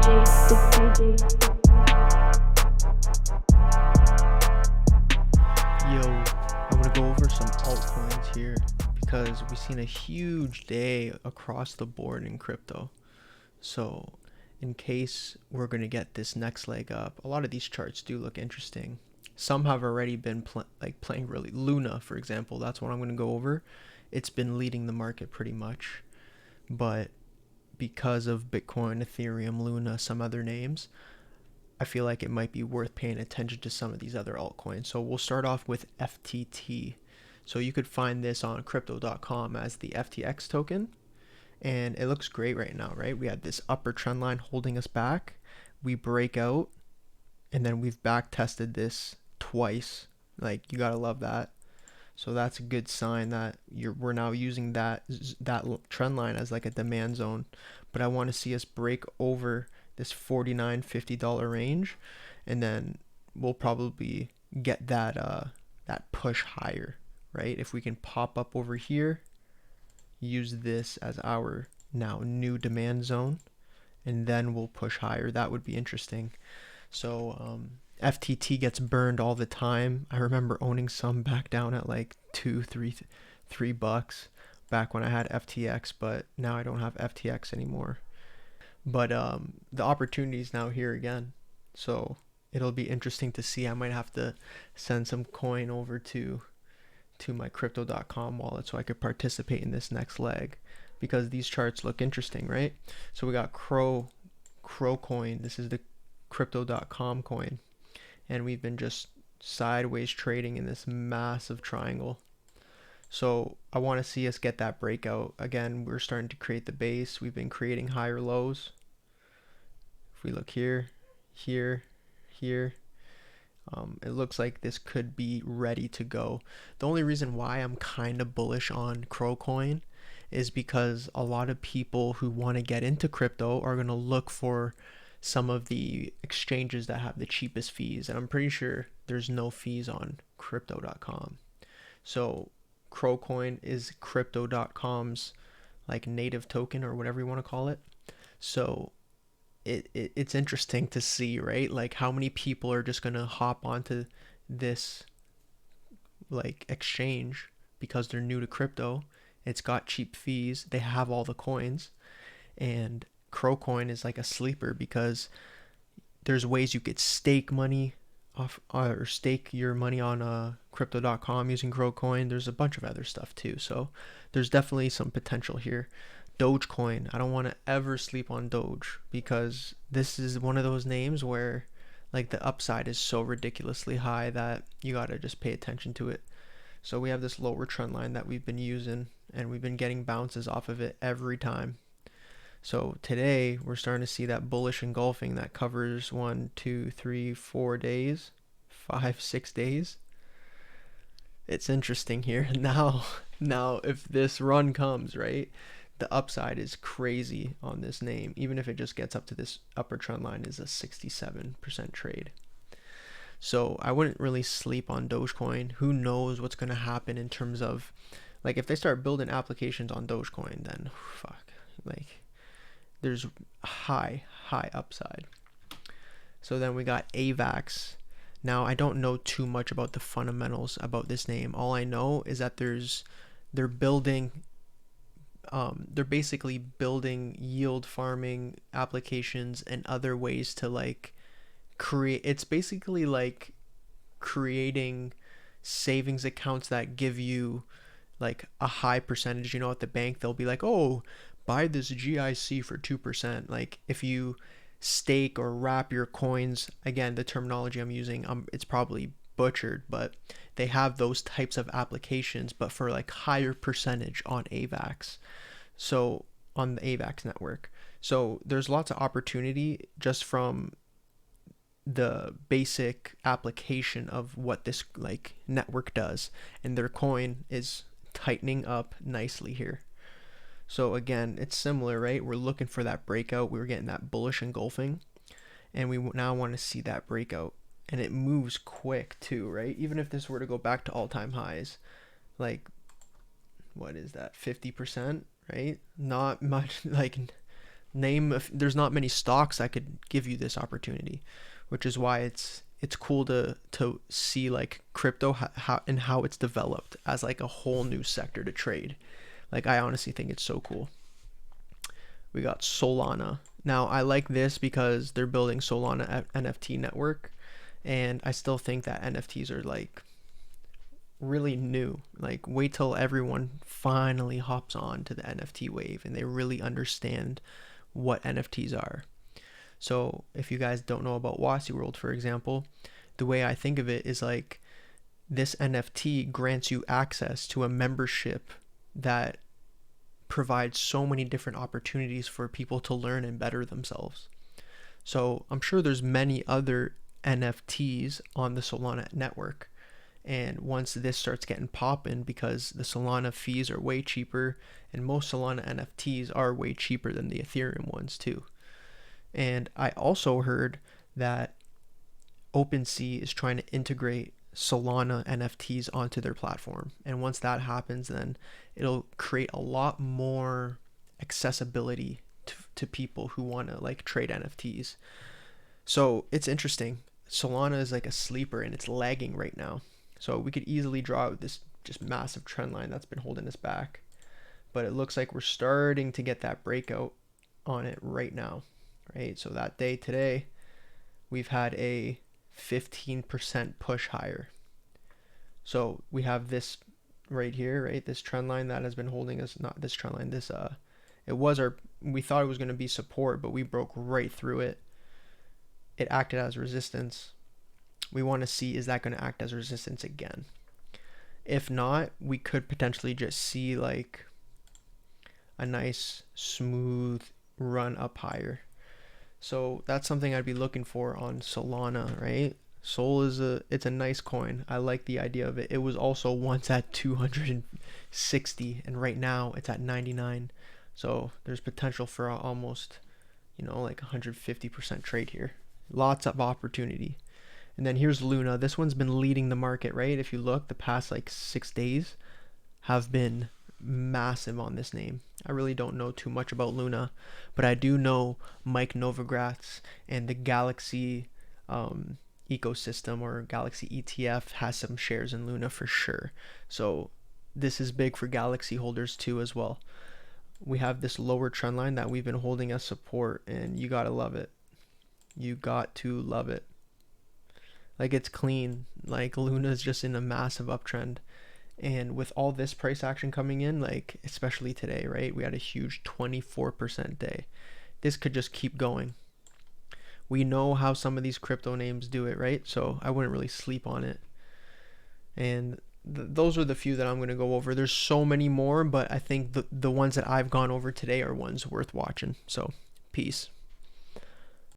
Yo, I'm gonna go over some altcoins here because we've seen a huge day across the board in crypto. So, in case we're gonna get this next leg up, a lot of these charts do look interesting. Some have already been playing really. Luna, for example, that's what I'm gonna go over. It's been leading the market pretty much, but because of Bitcoin, Ethereum, Luna, some other names, I feel like it might be worth paying attention to some of these other altcoins. So we'll start off with FTT. So you could find this on crypto.com as the FTX token. And it looks great right now, right? We had this upper trend line holding us back. We break out, and then we've back tested this twice. Like, you gotta love that. So that's a good sign that we're now using that trend line as like a demand zone. But I want to see us break over this $49-50 range, and then we'll probably get that push higher, right? If we can pop up over here, use this as our now new demand zone, and then we'll push higher. That would be interesting. So FTT gets burned all the time. I remember owning some back down at like $3 back when I had FTX, but now I don't have FTX anymore. But the opportunity is now here again, so it'll be interesting to see. I might have to send some coin over to my crypto.com wallet so I could participate in this next leg, because these charts look interesting, right? So we got Crow coin. This is the crypto.com coin, and we've been just sideways trading in this massive triangle. So I want to see us get that breakout. Again, we're starting to create the base. We've been creating higher lows. If we look here, here, here, it looks like this could be ready to go. The only reason why I'm kind of bullish on Crow coin is because a lot of people who want to get into crypto are going to look for some of the exchanges that have the cheapest fees, and I'm pretty sure there's no fees on crypto.com. So Crowcoin is crypto.com's like native token, or whatever you want to call it. So it's interesting to see, right? Like, how many people are just gonna hop onto this like exchange because they're new to crypto. It's got cheap fees, they have all the coins, and Crowcoin is like a sleeper because there's ways you could stake money off, or stake your money on crypto.com using Crowcoin. There's a bunch of other stuff too, so there's definitely some potential here. Dogecoin, I don't want to ever sleep on Doge, because this is one of those names where like the upside is so ridiculously high that you gotta just pay attention to it. So we have this lower trend line that we've been using, and we've been getting bounces off of it every time. So today we're starting to see that bullish engulfing that covers 1, 2, 3, 4 days, 5, 6 days. It's interesting here. Now if this run comes, right, the upside is crazy on this name. Even if it just gets up to this upper trend line, is a 67% trade. So I wouldn't really sleep on Dogecoin. Who knows what's going to happen in terms of, like, if they start building applications on Dogecoin, then fuck, like, there's high upside. So then we got Avax. Now I don't know too much about the fundamentals about this name. All I know is that they're basically building yield farming applications and other ways to like create. It's basically like creating savings accounts that give you like a high percentage. You know, at the bank they'll be like, oh, buy this GIC for 2%. Like, if you stake or wrap your coins, again, the terminology I'm using, it's probably butchered, but they have those types of applications, but for like higher percentage on Avax. So on the Avax network. So there's lots of opportunity just from the basic application of what this like network does, and their coin is tightening up nicely here. So again, it's similar, right? We're looking for that breakout. We were getting that bullish engulfing, and we now want to see that breakout, and it moves quick too, right? Even if this were to go back to all-time highs, like, what is that, 50%, right? Not much, like There's not many stocks that could give you this opportunity, which is why it's cool to see like crypto how it's developed as like a whole new sector to trade. Like I honestly think it's so cool. We got Solana. Now I like this because they're building Solana NFT network, and I still think that NFTs are like really new. Like wait till everyone finally hops on to the NFT wave and they really understand what NFTs are. So if you guys don't know about Wasi World, for example, the way I think of it is like this NFT grants you access to a membership that provides so many different opportunities for people to learn and better themselves. So I'm sure there's many other NFTs on the Solana network. And once this starts getting popping, because the Solana fees are way cheaper, and most Solana NFTs are way cheaper than the Ethereum ones too. And I also heard that OpenSea is trying to integrate Solana NFTs onto their platform. And once that happens, then it'll create a lot more accessibility to people who want to like trade NFTs. So it's interesting. Solana is like a sleeper and it's lagging right now. So we could easily draw out this just massive trend line that's been holding us back. But it looks like we're starting to get that breakout on it right now, right? So that day today, we've had a 15% push higher. So we have this right here, right? This trend line that has been holding us, not this trend line, this, it was we thought it was going to be support, but we broke right through it. It acted as resistance. We want to see, is that going to act as resistance again? If not, we could potentially just see like a nice smooth run up higher. So that's something I'd be looking for on Solana, right? Sol it's a nice coin. I like the idea of it. It was also once at 260 and right now it's at 99. So there's potential for almost, like 150% trade here. Lots of opportunity. And then here's Luna. This one's been leading the market, right? If you look, the past like 6 days have been massive on this name. I really don't know too much about Luna, but I do know Mike Novogratz and the Galaxy ecosystem or Galaxy ETF has some shares in Luna for sure. So this is big for Galaxy holders too as well. We have this lower trend line that we've been holding as support, and you gotta love it. You got to love it. Like it's clean. Like Luna's just in a massive uptrend. And with all this price action coming in, like especially today, right? We had a huge 24% day. This could just keep going. We know how some of these crypto names do it, right? So I wouldn't really sleep on it. And those are the few that I'm going to go over. There's so many more, but I think the ones that I've gone over today are ones worth watching. So peace.